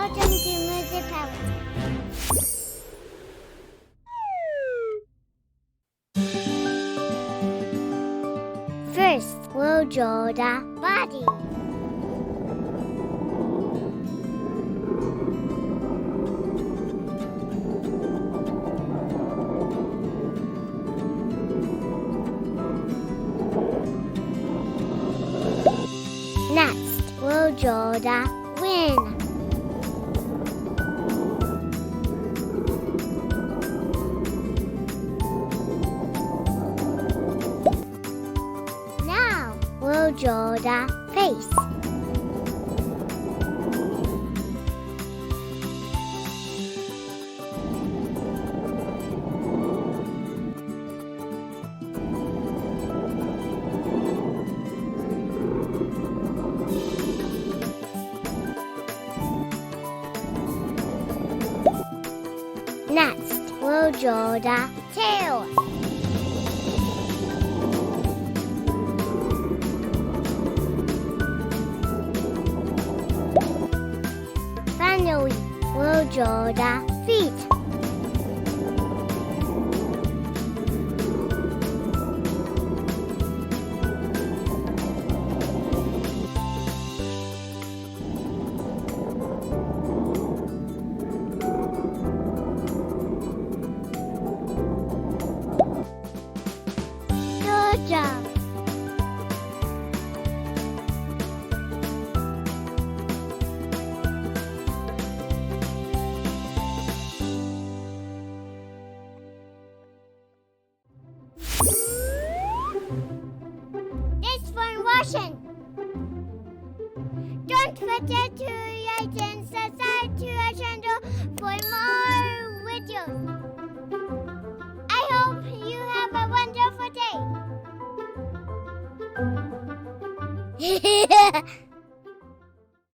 Welcome to Music Palace. First, we'll draw the body. Next, we'll draw the wing. Now, we'll draw the face. Next, we'll draw the tail. Finally, we'll draw the feet. Good job. Thanks for watching. Don't forget to like and subscribe to our channel for more videos. I hope you have a wonderful day.